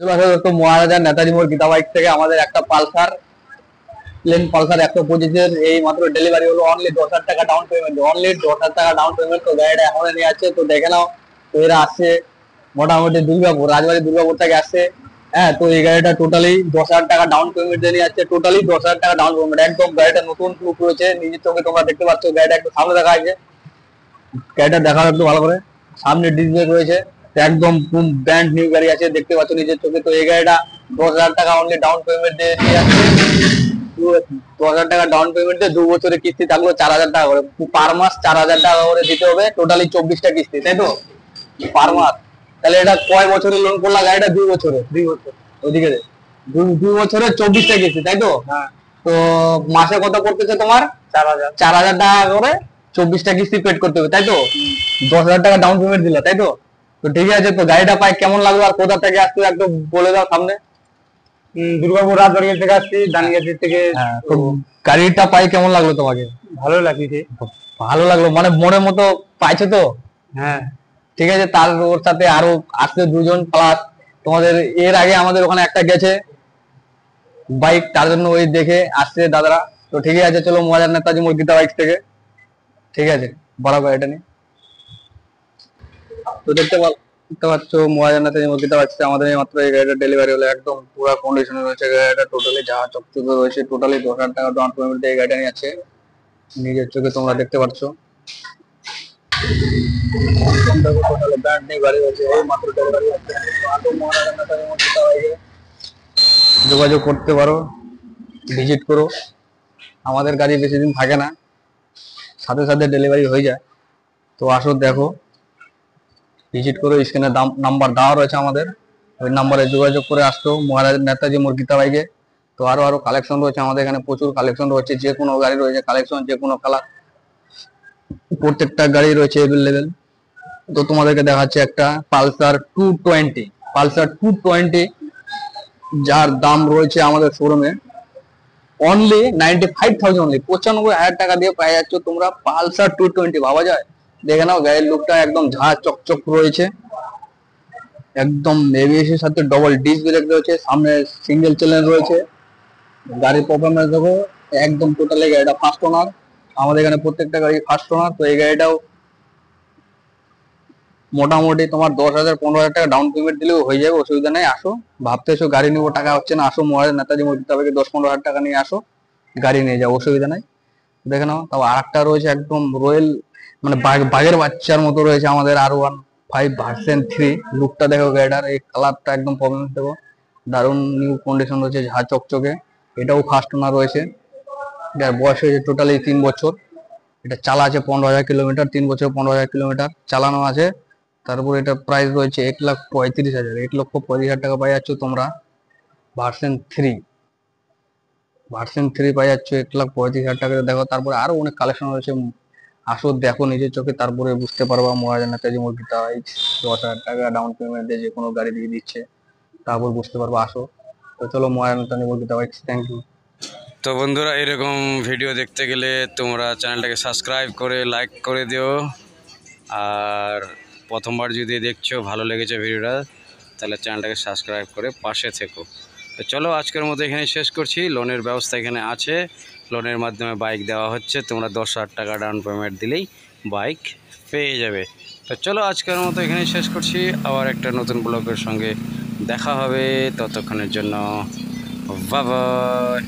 তো মহারাজা নেতাজি মোড় গীতা বাইক থেকে আমাদের একটা পালসার প্লেন পালসার 125 এই মাত্র ডেলিভারি হলো। অনলি 10,000 টাকা ডাউন পেমেন্ট, অনলি 10,000 টাকা ডাউন পেমেন্ট। তো গাড়িটা এখন নিয়ে আসছে, তো দেখে নাও। তো এরা আসছে মোটামুটি দুর্গাপুর, রাজবাড়ি দুর্গাপুর থেকে আসছে। হ্যাঁ, তো এই গাড়িটা টোটালি 10,000 টাকা ডাউন পেমেন্ট দিয়ে নিয়ে যাচ্ছে, টোটালি 10,000 টাকা ডাউন পেমেন্ট। একদম গাড়িটা নতুন লুক রয়েছে, নিজের চোখে তোমরা দেখতে পাচ্ছ। গাড়িটা একটু সামনে দেখা আছে, গাড়িটা দেখাও একটু ভালো করে। সামনে ডিসপ্লে রয়েছে, একদম ব্র্যান্ড নিউ গাড়ি আছে, দেখতে পাচ্ছ নিজের চোখে। তো এই গাড়িটা 10,000 টাকা অনলি ডাউন পেমেন্ট দিয়ে নিয়ে যাচ্ছে। 10,000 টাকা ডাউন পেমেন্ট দিয়ে 2 বছরের কিস্তি থাকলো 4,000 টাকা করে, পার মাস 4,000 টাকা করে দিতে হবে। টোটালি 24টা কিস্তি, তাই তো, পার মাস। তাহলে এটা কয় বছরের লোন করলা গাড়িটা? 2 বছরে, 2 বছর ওদিকে 2 বছরে 24টা কিস্তি, তাই তো। হ্যাঁ। তো মাসে কত করতেছে তোমার? 4,000, 4,000 টাকা করে 24টা কিস্তি পেড করতে হবে, তাই তো। 10,000 টাকা ডাউন পেমেন্ট দিলা, তাই তো। তো ঠিক আছে, তো গাড়িটা পাই কেমন লাগলো আর কোথা থেকে আসতো একটু বলে দাও সামনে। দুর্গাপুর রাজবাড়ি থেকে আসছি, দানিয়াতি থেকে। হ্যাঁ, তো গাড়িটা পাই কেমন লাগলো তোমাকে? ভালো লাগছে। ভালো লাগলো মানে মনের মতো পাইছো তো? হ্যাঁ, ঠিক আছে। তার ওর সাথে আরো আসছে 2 জন প্লাস তোমাদের। এর আগে আমাদের ওখানে একটা গেছে বাইক, তার জন্য ওই দেখে আসছে দাদারা। তো ঠিক আছে, চলো মজার নেতাজি মোড় গীতা বাইক থেকে। ঠিক আছে, বরাবর এটা নিয়ে। তো দেখতে পাচ্ছ মজার নেতাজি মোড় গীতা বাইক থেকে আমাদের এই মাত্র এই গাড়িটা ডেলিভারি হলো। একদম পুরো কন্ডিশনে রয়েছে গাড়িটা, টোটালি যা চকচকে রয়েছে। টোটালি 10,000 টাকা ডাউন পেমেন্ট দিয়ে এই গাড়িটা নিয়ে আছে, নিজের চোখে তোমরা দেখতে পাচ্ছ। টোটালি ব্র্যান্ড নিউ গাড়ি রয়েছে, এই মাত্র ডেলিভারি হচ্ছে। আরো মহারাজা নেতাজি মোড় গীতা বাইকে যোগাযোগ করতে পারো, ভিজিট করো। আমাদের গাড়ি বেশি দিন থাকে না, সাথে সাথে ডেলিভারি হয়ে যায়। তো আসো, দেখো, ভিজিট করো। স্ক্রিনে নাম্বার দেওয়া রয়েছে আমাদের, ওই নাম্বারে যোগাযোগ করে আসতো মহারাজ নেতাজি মোড় গীতা বাইকে। তো আরো কালেকশন রয়েছে আমাদের এখানে, প্রচুর কালেকশন রয়েছে। যে কোনো গাড়ি রয়েছে কালেকশন, যে কোনো কালার, প্রত্যেকটা গাড়ি রয়েছে অ্যাভেলেবেল। তো তোমাদেরকে দেখাচ্ছে একটা পালসার 220, পালসার 220, যার দাম রয়েছে আমাদের শোরুমে অনলি 95,000, অনলি 95,000 টাকা দিয়ে পেয়ে যাচ্ছ তোমরা পালসার 220। ভাবা যায়? দেখে নাও গাড়ির লুকটা, একদম ঝাঁ চকচক রয়েছে। একদম এবিএস-এর সাথে ডবল ডিস্ক ব্রেক রয়েছে, সামনে সিঙ্গেল চেলেন রয়েছে। গাড়ির পারফরমেন্স দেখো, একদম টোটালি গাড়িটা ফার্স্ট ওনার। আমাদের এখানে প্রত্যেকটা গাড়ি ফার্স্ট ওনার। তো এই গাড়িটাও মোটামুটি তোমার 10,000 15,000 টাকা ডাউন পেমেন্ট দিলেও হয়ে যাবে, অসুবিধা নেই। আসো, ভাবতেছো গাড়ি নিবো, টাকা হচ্ছে না, আসো মহারাজ নেতাজি মোড় গীতা বাইকে 10-15,000 টাকা নিয়ে আসো, গাড়ি নিয়ে যাও, অসুবিধা নাই। দেখে নাও। তাও আরেকটা রয়েছে একদম রয়্যাল, মানে বাঘের বাচ্চার মতো রয়েছে আমাদের R15 ভার্সন 3। লুকটা দেখো গাড়িটার, এই কালারটা একদম প্রবলেম দেখো, দারুণ নিউ কন্ডিশন রয়েছে, ঝাঁ চকচকে। এটাও ফার্স্ট ওনার রয়েছে, এটার বয়স হয়েছে টোটালি 3 বছর। এটা চালা আছে 15,000 কিলোমিটার, 3 বছর 15,000 কিলোমিটার চালানো আছে। তারপর এটা প্রাইস রয়েছে 1,35,000, 1,35,000 টাকা পাই যাচ্ছ তোমরা ভার্সন 3। ভার্সন 3 পাই যাচ্ছ 1,35,000 টাকা। দেখো, তারপরে আরো অনেক কালেকশন রয়েছে, আসো দেখো নিজের চোখে, তারপরে বুঝতে পারবা মহারাজা নেতাজি মোড় গীতা বাইক 10,000 টাকা ডাউন পেমেন্ট দিয়ে যে কোনো গাড়ি দিয়ে দিচ্ছে, তারপর বুঝতে পারবো। আসো, তো চলো মহারাজা নেতাজি মোড় গীতা বাইক। Thank you. তো বন্ধুরা, এরকম ভিডিও দেখতে গেলে তোমরা চ্যানেলটাকে সাবস্ক্রাইব করে লাইক করে দিও। আর প্রথমবার যদি দেখছো, ভালো লেগেছে ভিডিওটা, তাহলে চ্যানেলটাকে সাবস্ক্রাইব করে পাশে থেকো। তো চলো, আজকের মতো এখানে শেষ করছি। লোনের ব্যবস্থা এখানে আছে, লোনের মাধ্যমে বাইক দেওয়া হচ্ছে। তোমরা 10,000 টাকা ডাউন পেমেন্ট দিলেই বাইক পেয়ে যাবে। তো চলো, আজকের মতো এখানে শেষ করছি। আবার একটা নতুন ব্লগের সঙ্গে দেখা হবে, ততক্ষণের জন্য বাই বাই।